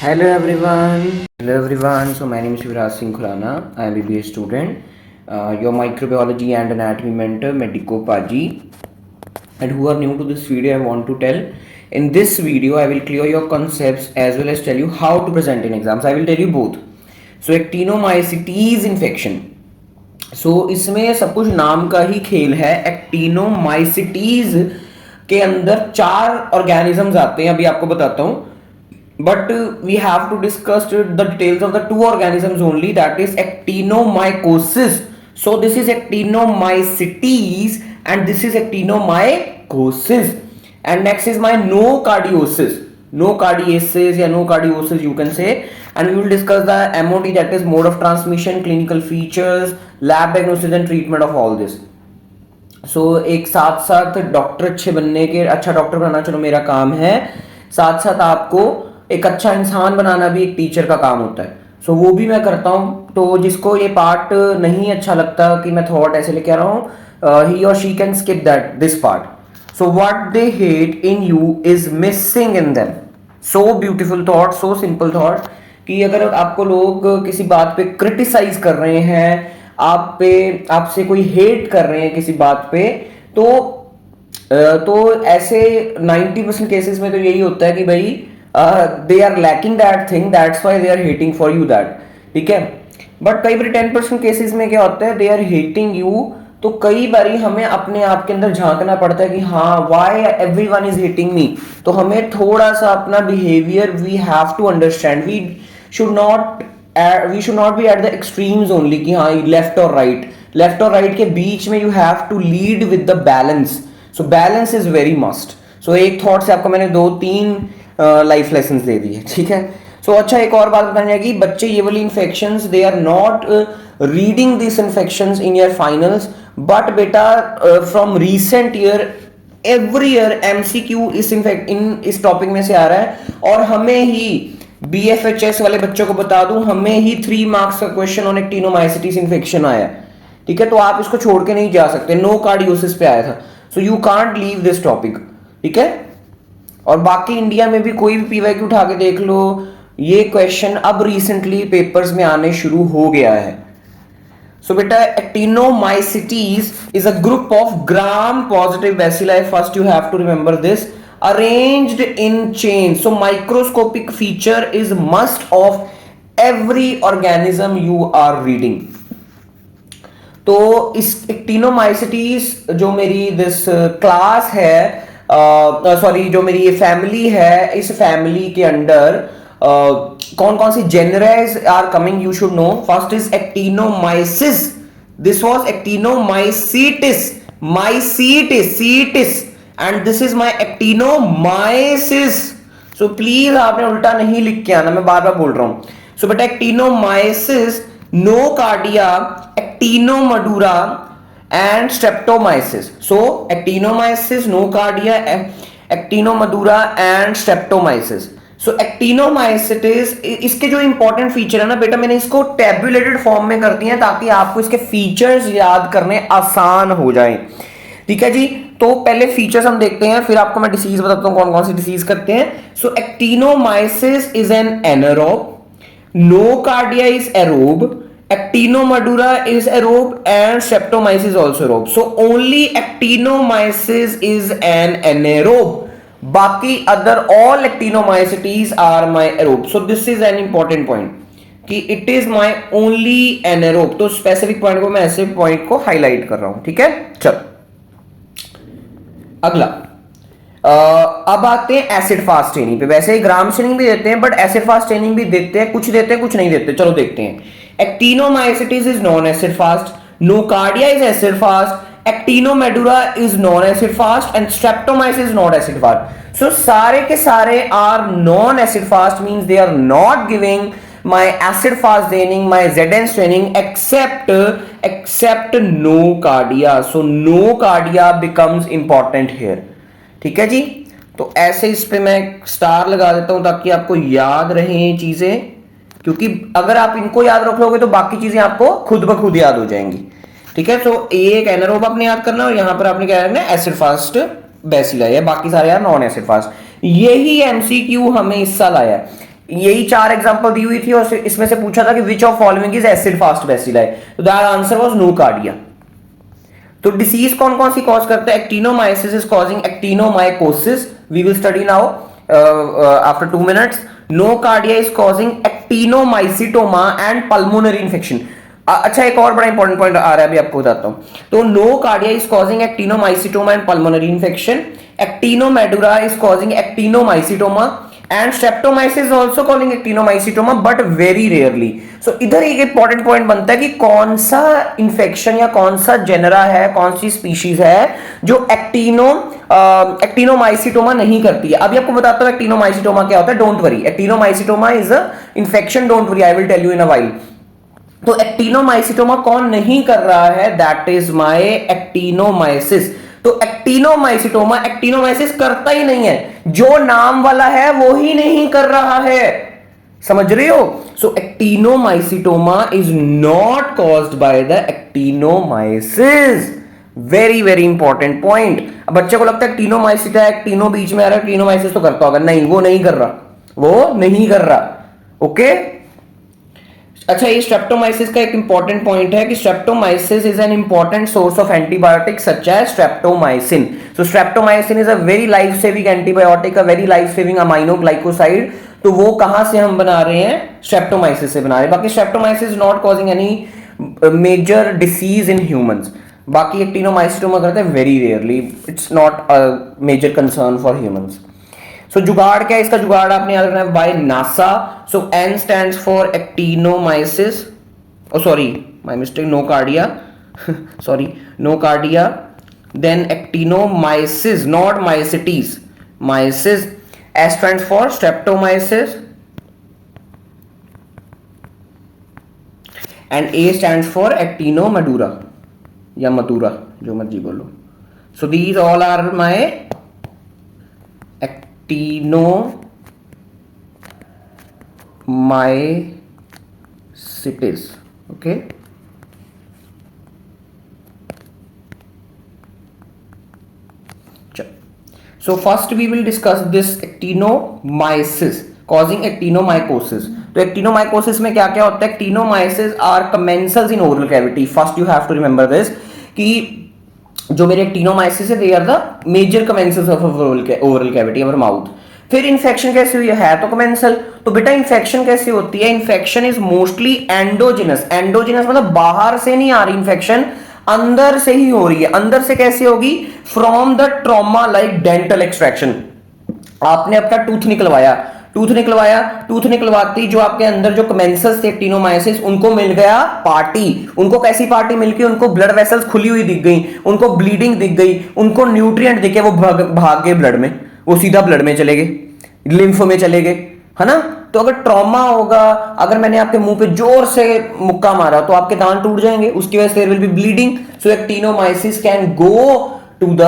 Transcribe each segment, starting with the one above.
Hello everyone. Hello everyone. So my name is Shivraj Singh Khurana. I am BBA student, your microbiology and anatomy mentor, Medico Paji. And who are new to this video, I want to tell. In this video, I will clear your concepts as well as tell you how to present in exams. I will tell you both. So actinomycetes infection. So इसमें सब कुछ नाम का ही खेल है. Actinomycetes के अंदर 4 organisms आते हैं, अभी आपको बताता हूँ. But we have to discuss the details of the 2 organisms only, that is actinomycosis. So this is actinomycetes and this is actinomycosis. And next is my nocardiosis. Nocardiasis या nocardiosis you can say. And we will discuss the MOT, that is mode of transmission, clinical features, lab diagnosis and treatment of all this. So एक साथ साथ doctor अच्छे बनने के, अच्छा doctor बनना चलो मेरा काम है, साथ साथ आपको एक अच्छा इंसान बनाना भी एक टीचर का काम होता है. सो वो भी मैं करता हूँ. तो जिसको ये पार्ट नहीं अच्छा लगता कि मैं थॉट ऐसे लेके आ रहा हूँ, ही और she can skip that this part. So what they hate in you is missing in them. So beautiful thought, so simple thought कि अगर आपको लोग किसी बात पे क्रिटिसाइज कर रहे हैं, आपसे कोई हेट कर रहे हैं किसी बात पे, तो ऐसे 90% केसेस में तो यही होता है कि भाई they are lacking that thing, that's why they are hating for you that. ठीक है. बट कई बार 10% केसेस में क्या होता है, they are hating you. तो कई बारी हमें अपने आप के अंदर झांकना पड़ता है कि हाँ, why everyone is hating me. तो हमें थोड़ा सा अपना behaviour we have to understand. should not we should not be at the extremes only कि हाँ लेफ्ट और राइट के बीच में you have to lead with the balance. So balance is very must. So एक थॉट से आपको मैंने 2-3 life lessons दे दिए. ठीक है. सो अच्छा, एक और बात बतानी है कि बच्चे ये वाली infections, they are not reading this infections in your finals, but बेटा from recent year every year MCQ इस टॉपिक में से आ रहा है. और हमें ही बीएफएचएस वाले बच्चों को बता दूं, हमें ही 3 मार्क्स का क्वेश्चन ऑन एक्टिनोमाइसिटीज इन्फेक्शन आया. ठीक है. तो आप इसको छोड़ के नहीं जा सकते. नोकार्डियोसिस पे आया था. So you can't leave this topic. ठीक है. और बाकी इंडिया में भी कोई भी पीवाईक्यू उठा के देख लो, ये क्वेश्चन अब रिसेंटली पेपर्स में आने शुरू हो गया है. सो बेटा, actinomycetes is a group of gram positive bacilli. First you have to remember this. Arranged in chain. So microscopic feature is must of every organism you are reading. तो इस actinomycetes जो मेरी दिस क्लास है, sorry जो मेरी ये family है, इस फैमिली के अंडर कौन कौन सी genera are coming, you should know. First is actinomyces. This was actinomycetes, mycetes, and this is my actinomyces. So please आपने उल्टा नहीं लिख के आना, मैं बार बार बोल रहा हूं. सो बेटा, actinomyces, nocardia, actinomadura and streptomyces. So actinomyces, nocardia, actinomedura and streptomyces. So actinomycetes, इसके जो इंपॉर्टेंट फीचर है ना बेटा, मैंने इसको टेबुलेटेड फॉर्म में कर दिए हैं ताकि आपको इसके फीचर्स याद करने आसान हो जाए. ठीक है जी. तो पहले फीचर्स हम देखते हैं, फिर आपको मैं डिसीज बताता हूं कौन कौन सी डिसीज करते हैं. So actinomyces is an anaerobe, nocardia is aerobe, Actinomedura is aerobe and Streptomyces also aerobe. So only Actinomyces is an anaerobe. बाकी other all Actinomycetes are my aerobe. So this is an important point कि it is my only anaerobe. तो specific point को मैं ऐसे point को highlight कर रहा हूं. ठीक है. चलो अगला. अब आते हैं एसिड फास्ट ट्रेनिंग पे. वैसे ही ग्राम ट्रेनिंग भी देते हैं, बट एसिड फास्ट ट्रेनिंग भी देते हैं, कुछ देते हैं कुछ नहीं देते. चलो देखते हैं. Actinomycetes is non-acid fast, Nocardia is acid fast, Actinomedura is non-acid fast, and Streptomyces is not acid fast. So सारे के सारे are non-acid fast, means they are not giving my acid fast training, my ZN training, except Nocardia. So Nocardia becomes important here. ठीक है जी. तो ऐसे इस पे मैं स्टार लगा देता हूं ताकि आपको याद रहे ये चीजें, क्योंकि अगर आप इनको याद रख लोगे तो बाकी चीजें आपको खुद ब खुद याद हो जाएंगी. ठीक है. तो एक एनारोब आपने याद करना, और यहां पर आपने क्या करना है, एसिड फास्ट बैसिलाई है, बाकी सारे यार नॉन एसिड फास्ट. यही एमसीक्यू हमें इस साल आया है. यही 4 एग्जांपल दी हुई थी और इसमें से पूछा था कि which of following is acid fast bacilli, तो दैट आंसर वाज नोकार्डिया। तो डिसीज कौन कौन सी कॉज करता है? Actinomyces is causing actinomycosis, we will study now after 2 minutes. Nocardia is causing actinomycetoma and pulmonary infection. अच्छा, एक और बड़ा इंपॉर्टेंट पॉइंट आ रहा है, अभी आपको बताता हूं। तो nocardia is causing actinomycetoma and pulmonary infection, actinomadura is causing actinomycetoma and streptomyces is also causing actinomycetoma but very rarely. So इधर एक इंपॉर्टेंट पॉइंट बनता है कि कौन सा इंफेक्शन या कौन सा जेनरा है, कौन सी स्पीशीज है जो एक्टिनोमाइसिटोमा नहीं करती है। अभी आपको बताता हूं एक्टिनोमाइसिटोमा क्या होता है, don't worry. Actinomycetoma is a infection, don't worry, I will tell you in a while. तो एक्टिनोमाइसिटोमा कौन नहीं कर रहा है? That is my actinomyces. तो एक्टिनोमाइसिटोमा एक्टिनोमाइसिस करता ही नहीं है, जो नाम वाला है वो ही नहीं कर रहा है, समझ रहे हो? So actinomycetoma is not caused by the actinomyces. Very very important point. अब बच्चे को लगता है एक्टिनोमाइसिटा है, एक्टिनो बीच में आ रहा है, एक्टिनोमाइसिस तो करता होगा, नहीं, वो नहीं कर रहा, वो नहीं कर रहा। ओके अच्छा, ये स्ट्रेप्टोमाइसिस का एक इंपॉर्टेंट पॉइंट है कि streptomyces is an important source of antibiotic such as streptomycin. So streptomycin is a very life saving antibiotic, a very life saving amino glycoside. तो वो कहां से हम बना रहे हैं? स्ट्रेप्टोमाइसिस से बना रहे हैं। बाकी streptomyces not causing any major disease in humans. बाकी एक्टिनोमाइसिटोमा करते हैं very rarely, it's not a major concern for humans. So जुगाड़ क्या है इसका? जुगाड़ आपने याद रखना है, by NASA. So N stands for actinomyces, oh sorry my mistake, nocardia sorry, nocardia, then actinomyces, not mycetes, myces. S stands for streptomyces and A stands for actinomadura या मदुरा, जो मर्जी बोलो। So these all are my actinomycetes. Okay, so first we will discuss this actinomyces causing actinomycosis। तो actinomycosis में क्या क्या होता है? actinomyces are commensals in oral cavity। first you have to remember this कि जो मेरे एक्टिनोमाइसिस है, they are the major commensals of oral cavity, our mouth. फिर इन्फेक्शन कैसे हुई है? तो कमेंसल। तो बेटा इन्फेक्शन कैसे होती है? Infection is mostly endogenous. Endogenous मतलब बाहर से नहीं आ रही इन्फेक्शन, अंदर से ही हो रही है। अंदर से कैसे होगी? From the trauma like dental extraction. आपने अपना टूथ निकलवाया, टूथ निकलवाती जो आपके अंदर जो कमेंसल्स थे एक्टिनोमाइसिस, उनको मिल गया पार्टी। उनको कैसी पार्टी मिल गई? उनको ब्लड वेसल्स खुली हुई दिख गई, उनको ब्लीडिंग दिख गई, उनको न्यूट्रिएंट दिखे, वो भाग गए ब्लड में, वो सीधा ब्लड में चले गए, लिम्फ में चले गए, है ना? तो अगर ट्रॉमा होगा, अगर मैंने आपके मुंह पे जोर से मुक्का मारा तो आपके दांत टूट जाएंगे, उसकी वजह से there will be bleeding. So actinomyces can go to the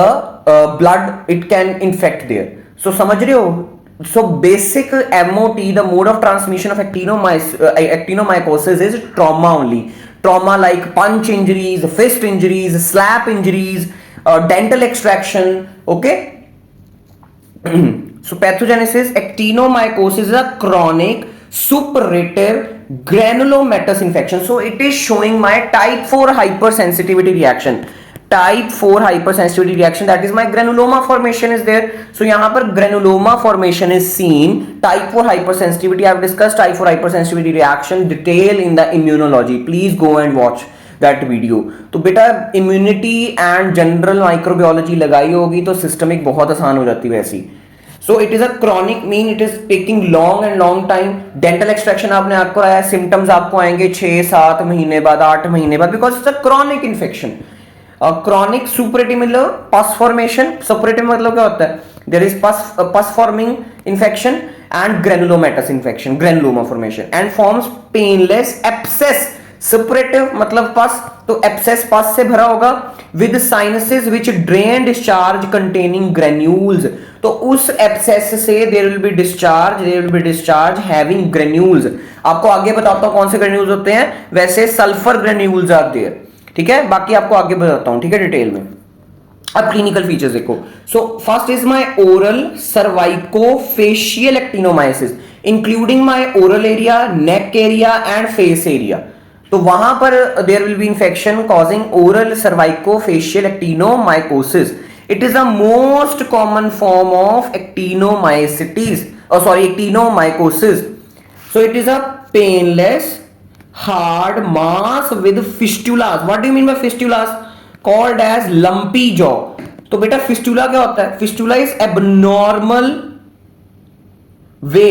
blood, it can infect there. So समझ रहे हो? So basic MOT, the mode of transmission of actinomycosis is trauma only. Trauma like punch injuries, fist injuries, slap injuries, dental extraction. Okay. So pathogenesis, actinomycosis is a chronic suppurative granulomatous infection. So it is showing my type 4 hypersensitivity reaction. Type 4 hypersensitivity reaction, that is my granuloma formation is there. So यहाँ पर granuloma formation is seen. Type 4 hypersensitivity, I have discussed type 4 hypersensitivity reaction detail in the immunology. Please go and watch that video. तो बेटा immunity and general microbiology लगाई होगी तो systemic बहुत आसान हो जाती है वैसी। So it is a chronic, mean it is taking long and long time. Dental extraction आपने आपको आया, symptoms आपको आएंगे 6-7 महीने बाद, 8 महीने बाद, because it's a chronic infection. Chronic suppurative मतलब पस फॉर्मेशन। सुपरेटिव मतलब क्या होता है? There is pus forming infection and granulomatous infection, granuloma formation, and forms painless abscess. Suppurative मतलब पस, तो एब्सेस पस से भरा होगा, with sinuses which drain discharge containing granules. तो उस एब्सेस से there will be discharge having granules. आपको आगे बताता हूं कौन से ग्रेन्यूल्स होते हैं। वैसे सल्फर ग्रेन्यूल्स आर देयर, ठीक है? बाकी आपको आगे बताता हूं, ठीक है, डिटेल में। अब क्लिनिकल फीचर्स देखो। So first is my oral cervicofacial actinomyces. Including my oral area, neck area and face area. तो वहां पर there will be infection causing oral cervicofacial actinomycosis. It is the most common form of actinomycetes, sorry, actinomycosis. So it is a painless hard mass with fistulas. What do you mean by fistulas? Called as lumpy jaw. तो बेटा fistula क्या होता है? Fistula is abnormal वे,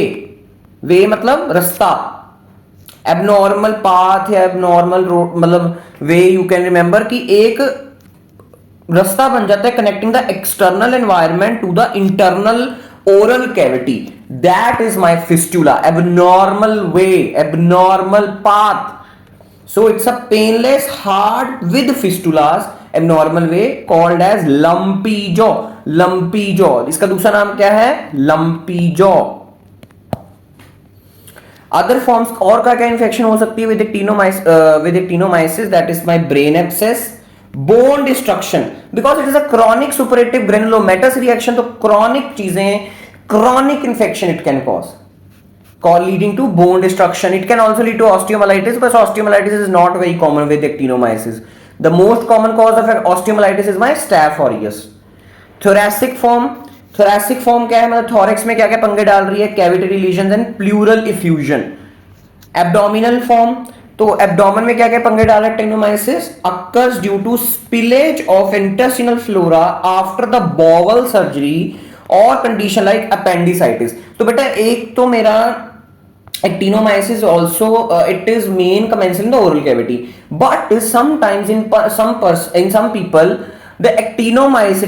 वे मतलब रास्ता, abnormal path या abnormal road, मतलब way you can remember कि एक रास्ता बन जाता है connecting the external environment to the internal oral cavity. That is my fistula. Abnormal way, abnormal path. So it's a painless hard with fistulas, abnormal way, called as lumpy jaw. Lumpy jaw. इसका दूसरा नाम क्या है? Lumpy jaw. Other forms और क्या क्या infection हो सकती है with actinomyces? That is my brain abscess, bone destruction, because it is a chronic suppurative granulomatous reaction. तो chronic चीजें, chronic infection it can cause leading to bone destruction. It can also lead to osteomyelitis, but osteomyelitis is not very common with actinomyces. The most common cause of osteomyelitis is my Staph aureus. Thoracic form, thoracic form क्या है? मतलब thorax में क्या क्या पंगे डाल रही है? Cavitary lesions and pleural effusion. Abdominal form, तो एब्डोमेन में क्या क्या पंगे डाला है? Actinomyces occurs due to spillage of intestinal flora after the bowel surgery और कंडीशन लाइक अपेंडिसाइटिस। तो बेटा एक तो मेरा actinomyces also it is main commencing in the oral cavity, but sometimes in some people the actinomyces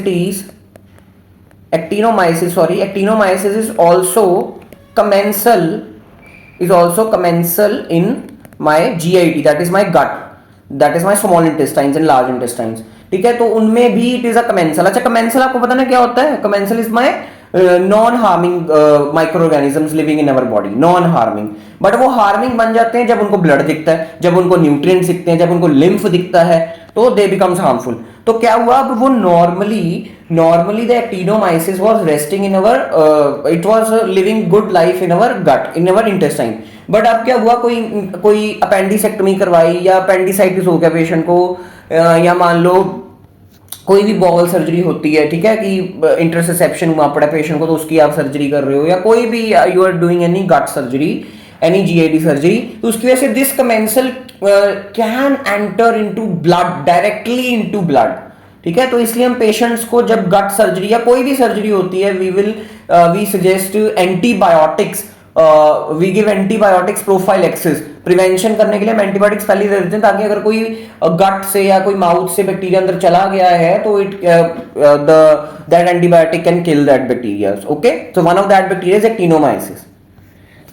is also commensal in my GIT, that is my gut, that is my small intestines and large intestines. ठीक है, तो उनमें भी it is a commensal. अच्छा, commensal आपको पता ना क्या होता है? Commensal is my non harming micro organisms living in our body, non harming. But वो हार्मिंग बन जाते हैं जब उनको ब्लड दिखता है, जब उनको न्यूट्रिएंट्स दिखते हैं, जब उनको लिम्फ दिखता है, तो दे बिकम्स हार्मफुल। तो क्या हुआ? अब वो normally the actinomyces was resting in our, it was living good life in our gut, in our intestine. But अब क्या हुआ? कोई अपेंडिसेक्टमी करवाई या अपेंडिसाइटिस हो गया पेशेंट को, या मान लो कोई भी बॉवल सर्जरी होती है, ठीक है, कि इंटरसेप्शन हुआ पड़ा पेशेंट को, तो उसकी आप सर्जरी कर रहे हो, या कोई भी you are doing any gut surgery, any GID surgery, तो उसकी वजह से this commensal can enter into blood, directly into blood. ठीक है, तो इसलिए हम पेशेंट्स को जब गट सर्जरी या कोई भी सर्जरी होती है, we suggest antibiotics, we give antibiotics prophylaxis. Prevention करने के लिए हम एंटीबायोटिक्स पहले दे देते हैं, ताकि अगर कोई गट से या कोई माउथ से बैक्टीरिया अंदर चला गया है तो that antibiotic can kill that bacteria. Okay, so one of that bacteria is actinomyces.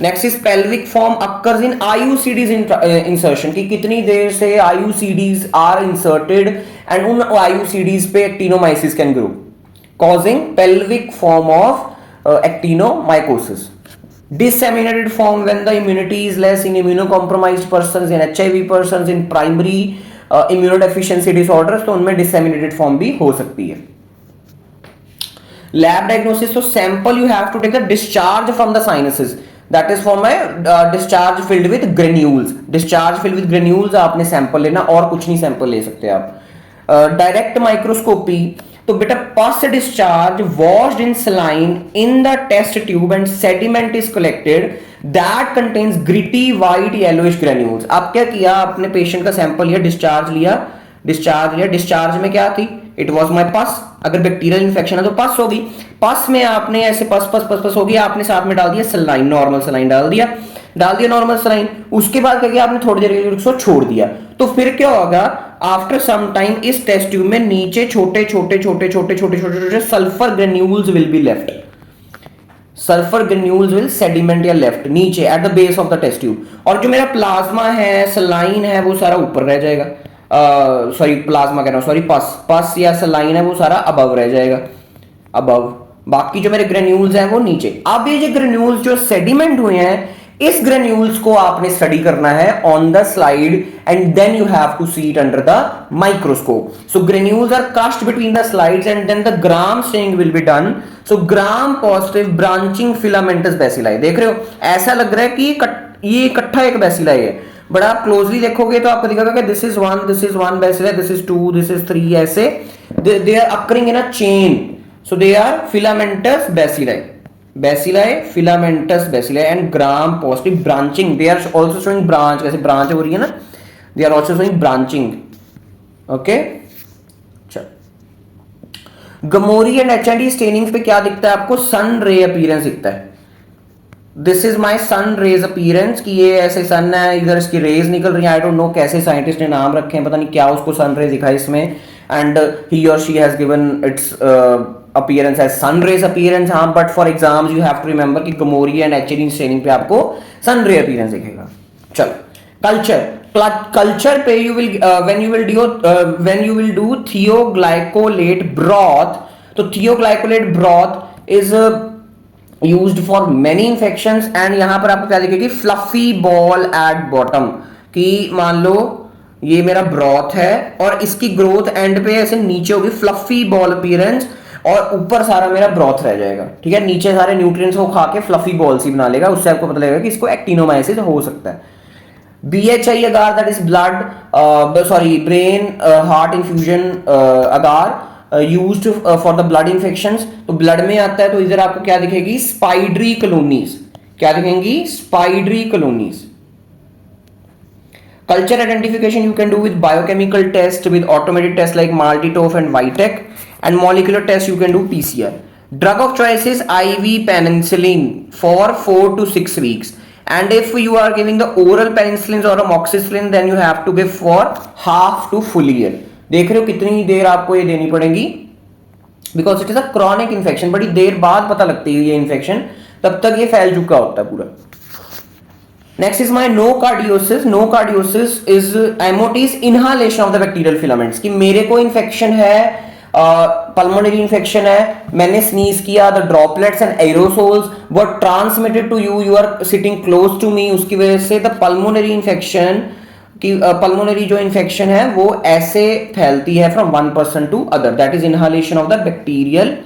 Next is pelvic form occurs in IUCDs insertion, की कितनी देर से आईयूसीडीज आर इंसर्टेड एंड उन आईयूसीडीज पे actinomyces can grow, causing pelvic form of actinomycosis. Disseminated form when the immunity is less in immunocompromised persons, in HIV persons, in primary immunodeficiency disorders, तो उनमें disseminated form भी हो सकती है। Lab diagnosis, तो sample you have to take the discharge from the sinuses, that is from a discharge filled with granules। discharge filled with granules आपने sample लेना, और कुछ नहीं sample ले सकते आप। Direct microscopy, तो बेटा pus discharge washed in saline in the test tube and sediment is collected that contains gritty white yellowish granules। आप क्या किया? आपने पेशेंट का सैंपल लिया, डिस्चार्ज में क्या थी? इट वॉज माई पस। अगर बैक्टीरियल इन्फेक्शन है तो पस होगी, पस में आपने ऐसे पस हो गया, आपने साथ में डाल दिया सलाइन, नॉर्मल सलाइन डाल दिया नॉर्मल सलाइन। उसके बाद क्या किया आपने? थोड़ी देर के लिए उसको छोड़ दिया। तो फिर क्या होगा? आफ्टर सम टाइम इस टेस्ट ट्यूब में नीचे छोटे sulphur granules will be left, sulphur granules will sediment या लेफ्ट नीचे at the base of the test tube, और जो मेरा प्लाज्मा है, सलाइन है, वो सारा ऊपर रह जाएगा। सॉरी, प्लाज्मा कह रहा हूं, सॉरी, पस या सलाइन है वो सारा अबव रह जाएगा, अबव। बाकी जो मेरे ग्रेन्यूल्स हैं वो नीचे। अब ये जो ग्रेन्यूल्स जो सेडिमेंट हुए हैं, इस ग्रेन्यूल्स को आपने स्टडी करना है on the slide and then you have to see it under the microscope. So granules are cast between the slides and then the gram staining will be done. So gram positive branching filamentous bacilli. देख रहे हो, ऐसा लग रहा है कि ये इकट्ठा एक बेसिलाई है, बट आप क्लोजली देखोगे तो आपको दिखेगा कि this is one bacilli, this is two, this is three, ऐसे they are occurring in a chain. So they are filamentous bacilli. Bacilli, filamentous bacilli and gram positive branching. They are also showing branch. जैसे branch हो रही है ना, they are also showing branching. Okay. चल गमोरी and HND staining पे क्या दिखता है आपको? सन रे अपीयरेंस दिखता है. This is my sun rays appearance कि ये ऐसे सन है, इधर इसकी रेज निकल रही है. आई डोंट नो कैसे साइंटिस्ट ने नाम रखे हैं, पता नहीं क्या उसको सन रे दिखा इसमें. एंड ही और she has given it's appearance as sun rays appearance. हाँ, but for exams you have to remember कि गमोरी एंड HND स्टेनिंग पे आपको सन रे अपीयरेंस दिखेगा. चलो कल्चर पे you will when you will do thioglycolate broth. तो thioglycolate broth is used for many infections and यहां पर आपको क्या दिखेगी? fluffy ball at bottom. कि मान लो ये मेरा ब्रॉथ है और इसकी ग्रोथ एंड पे ऐसे नीचे होगी फ्लफी बॉल अपीयरेंस और ऊपर सारा मेरा ब्रॉथ रह जाएगा. ठीक है, नीचे सारे न्यूट्रिएंट्स को खा के फ्लफी बॉल्स ही बना लेगा. उससे आपको पता लगेगा कि इसको एक्टिनोमाइसिस हो सकता है. BHI agar, that is brain heart infusion agar used for the blood infections. तो ब्लड में आता है तो इधर आपको क्या दिखेगी? स्पाइडरी कॉलोनीज. क्या दिखेंगी? स्पाइडरी colonies. Culture identification you can do with biochemical test, with automated tests like MALDI-TOF and Vitek, and molecular tests you can do PCR. Drug of choice is IV penicillin for 4 to 6 weeks. And if you are giving the oral penicillin or amoxicillin, then you have to give for half to full year. देख रहे हो कितनी देर आपको ये देनी पड़ेगी? Because it is a chronic infection. बड़ी देर बाद पता लगती है ये infection, तब तक ये फैल चुका होता है पूरा. Next is my nocardiosis. Nocardiosis is MOT is inhalation of the bacterial filaments. कि मेरे को इन्फेक्शन है, पल्मोनरी इन्फेक्शन है, मैंने स्नीज किया, the droplets and aerosols were transmitted to you, you are sitting close to me. उसकी वजह से द पल्मोनरी इन्फेक्शन की पल्मोनरी जो इन्फेक्शन है वो ऐसे फैलती है from one person to other. That is inhalation of the bacterial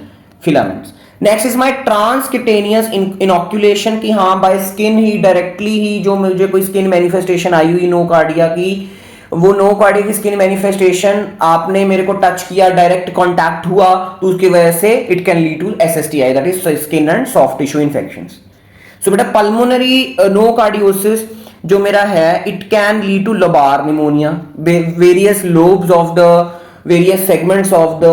filaments. Next is my transcutaneous inoculation की हाँ बाय स्किन ही डायरेक्टली ही जो मुझे कोई स्किन मैनिफेस्टेशन आई हुई नोकार्डिया की, वो नोकार्डिया की स्किन मैनिफेस्टेशन आपने मेरे को टच किया, डायरेक्ट कॉन्टैक्ट हुआ, तो उसकी वजह से it can lead to SSTI, that is skin and soft tissue infections. So बेटा पल्मोनरी नोकार्डियोसिस जो मेरा है it can lead to lobar pneumonia. Various lobes of the various segments of the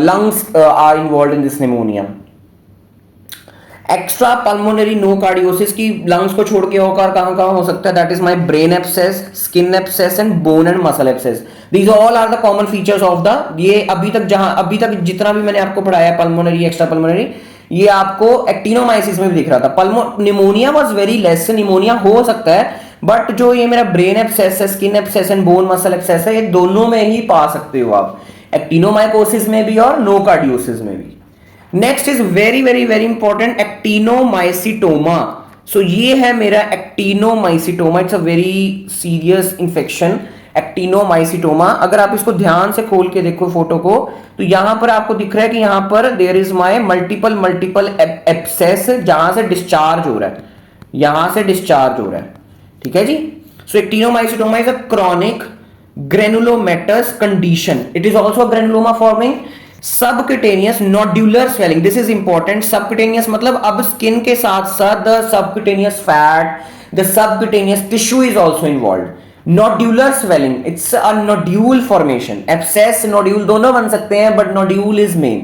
lungs are involved in this pneumonia. Extra pulmonary nocardiosis की lungs को छोड़ के होकर कहाँ हो सकता है? That is my brain abscess, skin abscess and bone and muscle abscess. These all are the common features of the, ये अभी तक जितना भी मैंने आपको पढ़ाया pulmonary, extra pulmonary, ये आपको एक्टिनोमाइसिस में भी दिख रहा था. Pneumonia was very less. Pneumonia हो सकता है, बट जो ये मेरा ब्रेन एब्सेस है, skin abscess and bone muscle abscess है, ये दोनों में ही पा सकते हो आप, एक्टिनोमाइकोसिस में भी और नोकार्डियोसिस में भी. Next is very very very important, actinomycetoma. So ये है मेरा actinomycetoma. It's a very serious infection, actinomycetoma. अगर आप इसको ध्यान से खोल के देखो फोटो को, तो यहां पर आपको दिख रहा है कि यहां पर there is my multiple abscess, जहां से डिस्चार्ज हो रहा है, यहां से डिस्चार्ज हो रहा है. ठीक है जी. So actinomycetoma is a chronic granulomatous condition. It is also granuloma forming subcutaneous nodular swelling. This is important. Subcutaneous मतलब अब स्किन के साथ साथ the subcutaneous fat, the subcutaneous tissue is also involve. Nodular swelling, it's a nodule formation. Abscess nodule दोनों बन सकते हैं, but nodule is main.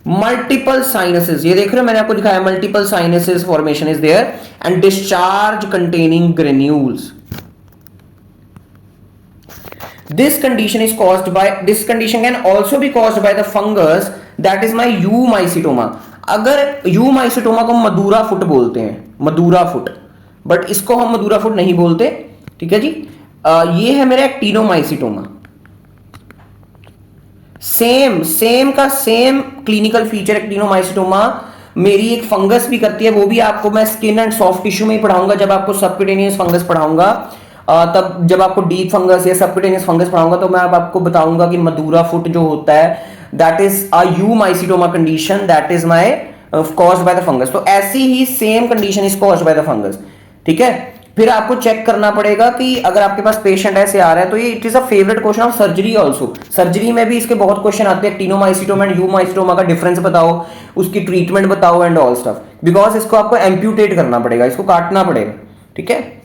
Multiple sinuses, ये देख रहे हो मैंने आपको दिखाया, multiple sinuses formation is there and discharge containing granules. This condition can also be caused by the fungus, that is my eumycetoma. अगर eumycetoma को मदुरा फुट बोलते हैं, मदुरा फुट, बट इसको हम मदुरा फुट नहीं बोलते. ठीक है जी. ये है मेरा एक्टिनोमाइसिटोमा. सेम का सेम क्लिनिकल फीचर एक्टिनोमाइसिटोमा मेरी एक फंगस भी करती है, वो भी आपको मैं स्किन एंड सॉफ्ट टिश्यू में ही पढ़ाऊंगा जब आपको सबक्यूटेनियस फंगस पढ़ाऊंगा। तब जब आपको डीप फंगस या सबक्यूटेनियस फंगस पढ़ाऊंगा तो मैं अब आपको बताऊंगा कि मदुरा फुट जो होता है that is a eumycetoma condition that is my caused by the fungus. तो ऐसी ही same condition is caused by the fungus, ठीक है। फिर आपको चेक करना पड़ेगा कि अगर आपके पास पेशेंट ऐसे आ रहा है तो ये it is a favourite question of surgery also. Surgery में भी इसके बहुत क्वेश्चन आते हैं, एक्टिनोमाइसिटोमा एंड यूमाइसिटोमा का डिफरेंस बताओ, उसकी ट्रीटमेंट बताओ एंड ऑल स्टफ, बिकॉज इसको आपको एम्प्यूटेट करना पड़ेगा, इसको काटना पड़ेगा, ठीक है।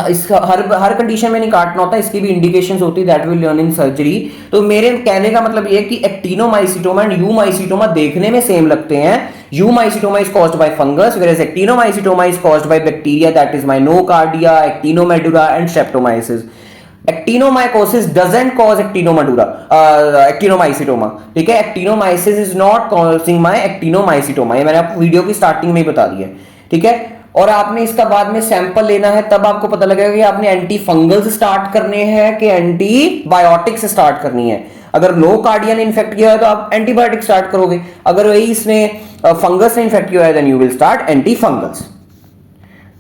इसका हर कंडीशन में नहीं काटना होता, इसकी भी इंडिकेशंस होती है that will learn in surgery. तो मेरे कहने का मतलब ये है कि एक्टिनोमाइसिटोमा एंड यूमाइसिटोमा देखने में सेम लगते हैं। Eumycetoma is caused by fungus whereas actinomycetoma is caused by bacteria that is my nocardia, actinomadura and streptomyces. Actinomycosis doesn't cause actinomycetoma, ठीक है। Actinomyces is not causing my actinomycetoma, ये मैंने आपको वीडियो की स्टार्टिंग में ही बता दिया, ठीक है। और आपने इसका बाद में सैंपल लेना है, तब आपको पता लगेगा कि आपने एंटी फंगल्स स्टार्ट करने हैं कि एंटीबायोटिक्स स्टार्ट करनी है। अगर नो कार्डिया ने इन्फेक्ट किया है तो आप एंटीबायोटिक स्टार्ट करोगे, अगर वही इसने फंगस ने इन्फेक्ट किया है then you will start anti fungals.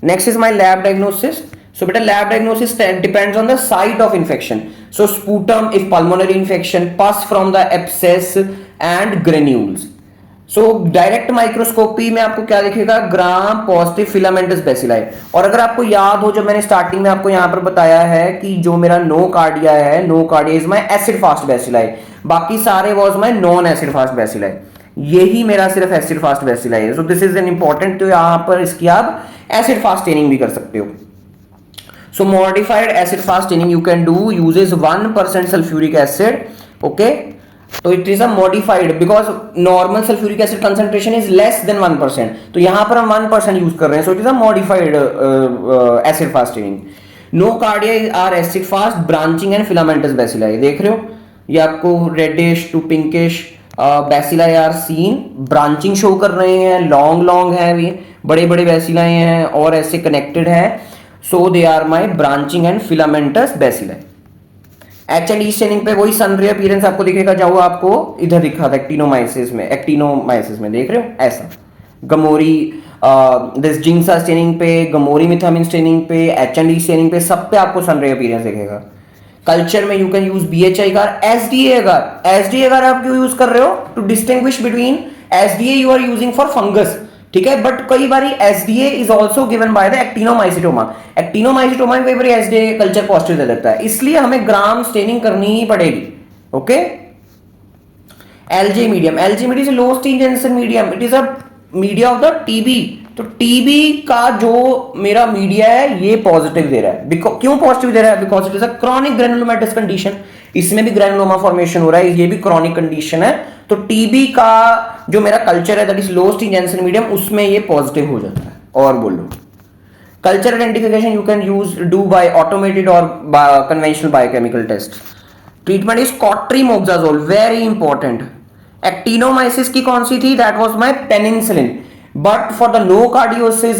Next is my lab diagnosis. So बेटा lab diagnosis depends on the site of infection. So sputum if pulmonary infection, pus from the abscess and granules. So direct microscopy में आपको क्या दिखेगा, gram positive filamentous bacilli. और अगर आपको याद हो, जब मैंने स्टार्टिंग में आपको यहां पर बताया है कि जो मेरा नो कार्डिया है, nocardia is my acid fast bacilli, बाकी सारे was my non acid fast bacilli, यही मेरा सिर्फ एसिड फास्ट बेसिलाई है। So this is an important, तो यहां पर इसकी आप एसिड फास्ट ट्रेनिंग भी कर सकते हो। So modified acid fast staining you can do uses 1% sulfuric acid, okay. So it is a modified because normal sulfuric acid concentration is less than 1%, तो यहाँ पर हम 1% यूज कर रहे हैं, so it is a modified acid fast staining. No cardia are acid fast branching and filamentous bacilli, देख रहे हो ये आपको reddish to pinkish bacilli are seen, branching show कर रहे हैं, लॉन्ग है, ये बड़े बड़े bacilli हैं और ऐसे कनेक्टेड है, so they are my branching and filamentous bacilli. H&E staining पे वही सनरे अपीयरेंस आपको दिखेगा, जो आपको इधर दिखा था एक्टिनोमाइसिस में देख रहे हो ऐसा। गमोरी दिस जिंक्सा स्टेनिंग पे, गमोरी मिथामिन स्टेनिंग पे, H&E स्टेनिंग पे, सब पे आपको सनरे अपीयरेंस दिखेगा। कल्चर में you can use BHI agar, SDA agar आप क्यों यूज कर रहे हो, to distinguish between SDA you are using for fungus, ठीक है। बट कई बार SDA is also given by the actinomycetoma में कई बार SDA कल्चर पॉजिटिव दे देता है, इसलिए हमें ग्राम स्टेनिंग करनी ही पड़ेगी, okay. LJ medium is Lowenstein Jensen medium, it is a media of the TB। तो TB का जो मेरा मीडिया है ये पॉजिटिव दे रहा है, क्यों पॉजिटिव दे रहा है, because it is a chronic granulomatous condition, इसमें भी ग्रेनुलोमा फॉर्मेशन हो रहा है, ये भी क्रॉनिक कंडीशन है। तो TB का जो मेरा कल्चर है that is Lowenstein Jensen medium, उसमें ये पॉजिटिव हो जाता है। और बोलो culture identification you can use do by automated और conventional biochemical test. Treatment is cotrimoxazole, very important. Actinomyces की कौन सी थी, that was my penicillin, but for the nocardiosis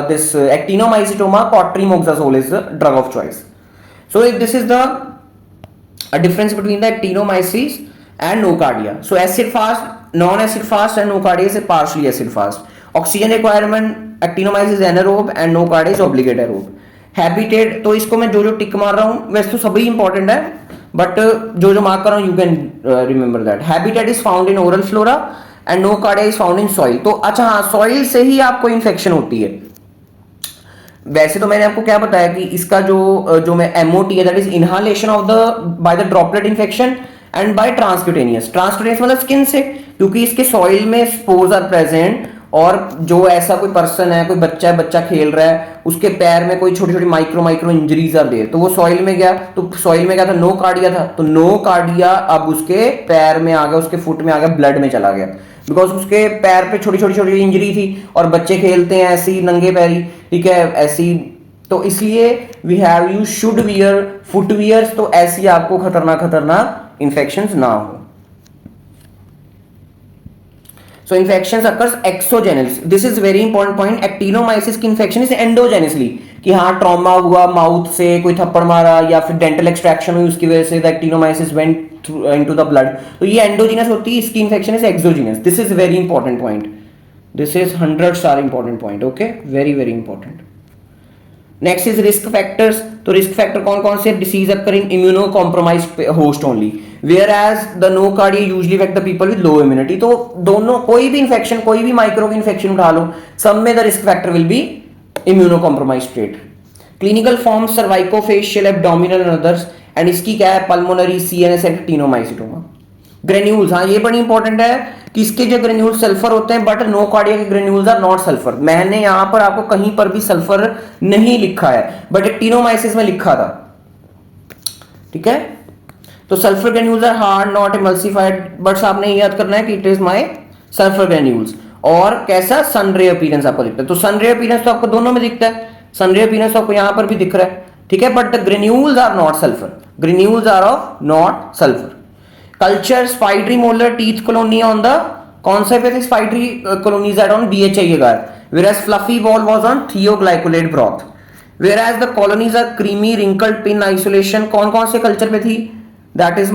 this actinomycetoma, cotrimoxazole is the drug of choice. So this is the a difference between the actinomyces and nocardia. So acid fast, non-acid fast and nocardia is partially acid fast. Oxygen requirement, actinomyces is anaerobe and nocardia is obligate aerobe. Habitat, तो इसको मैं जो टिक मार रहा हूँ वैसे तो सभी इंपॉर्टेंट है, बट जो मार्क कर रहा हूँ you can remember that. Habitat is found in oral flora and nocardia is found in soil. तो अच्छा हाँ, सॉइल से ही आपको इन्फेक्शन होती है। वैसे तो मैंने आपको क्या बताया कि इसका जो मैं MOT है that is inhalation of the by the droplet infection and by transcutaneous मतलब स्किन से, क्योंकि इसके सॉइल में स्पोर्स आर प्रेजेंट। और जो ऐसा कोई पर्सन है, कोई बच्चा खेल रहा है, उसके पैर में कोई छोटी छोटी माइक्रो इंजरीज आर दे, तो वो सॉइल में गया, तो सॉइल में क्या था, नो कार्डिया था, तो नो कार्डिया अब उसके पैर में आ गया, उसके फुट में आ गया, ब्लड में चला गया, बिकॉज उसके पैर पे छोटी छोटी इंजरी थी। और बच्चे खेलते हैं ऐसी नंगे पैरी, ठीक है, ऐसी, तो इसलिए यू शुड वियर फुटवियर्स, तो ऐसी आपको खतरनाक इंफेक्शंस ना हो। So infections occurs exogenous. This is very important point. Actinomyces की infection is endogenously, कि हाँ ट्रॉमा हुआ माउथ से, कोई थप्पड़ मारा या फिर डेंटल एक्सट्रैक्शन हुई, उसकी वजह से the actinomyces went into the blood. तो ये एंडोजीनस होती है, इसकी infection is exogenous. This is very important point. This is 100 star important point. Okay, very very important. Next is risk factors. तो रिस्क फैक्टर कौन कौन से? Disease occurring immuno compromised host only, whereas the nocardia usually affect the people with low immunity. तो दोनों, कोई भी infection, कोई भी माइक्रो इन्फेक्शन उठा लो, सब में the risk factor will be immuno compromised trait. Clinical forms cervicofacial, abdominal and others. And इसकी क्या है? Pulmonary, CNS and actinomycetoma. Granules, हाँ ये बड़ी इंपॉर्टेंट है कि इसके जो ग्रेन्यूल्स सल्फर होते हैं, बट नोकार्डिया के ग्रेन्यूल्स आर नॉट सल्फर. मैंने यहां पर आपको कहीं पर भी सल्फर नहीं लिखा है, बट एक्टिनोमाइसिस में लिखा था. ठीक है, तो sulphur granules are hard, not emulsified, but आपने ये याद करना है कि it is my sulphur granules. और कैसा? सन रे अपीयरेंस आपको दिखता है. तो सन रे अपीयरेंस तो आपको दोनों में दिखता है, सन रे अपीयरेंस आपको यहां पर भी दिख रहा है. ठीक है, but the granules are not sulphur. Granules are of not sulphur. Culture spidery molar teeth colony on the conservative spidery colonies at on BHI agar, whereas fluffy ball was on thioglycolate broth. Whereas the colonies are creamy wrinkled pin isolation. कौन से culture पे थी? That is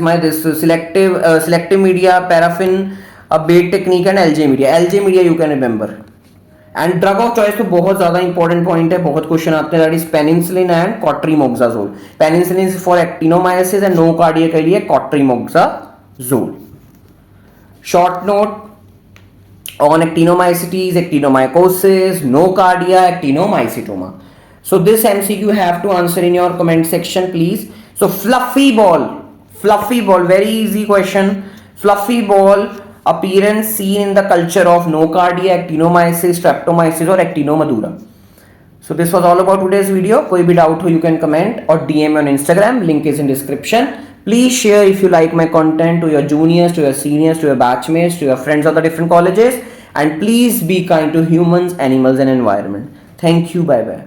my this selective media, paraffin, bait technique and LJ media. LJ media you can remember. And drug of choice तो बहुत ज्यादा important point है, बहुत question आते हैं. That is penicillin and cotrimoxazole. Penicillin for actinomyces and nocardia के लिए cotrimoxazole. Short note on actinomycetes, actinomycosis, nocardia, actinomycetoma. So this MCQ have to answer in your comment section please. So fluffy ball, very easy question. Fluffy ball appearance seen in the culture of nocardia, actinomyces, streptomyces or actinomadura. So this was all about today's video. कोई भी doubt हो you can comment or DM on Instagram. Link is in description. Please share if you like my content to your juniors, to your seniors, to your batchmates, to your friends of the different colleges. And please be kind to humans, animals and environment. Thank you. Bye bye.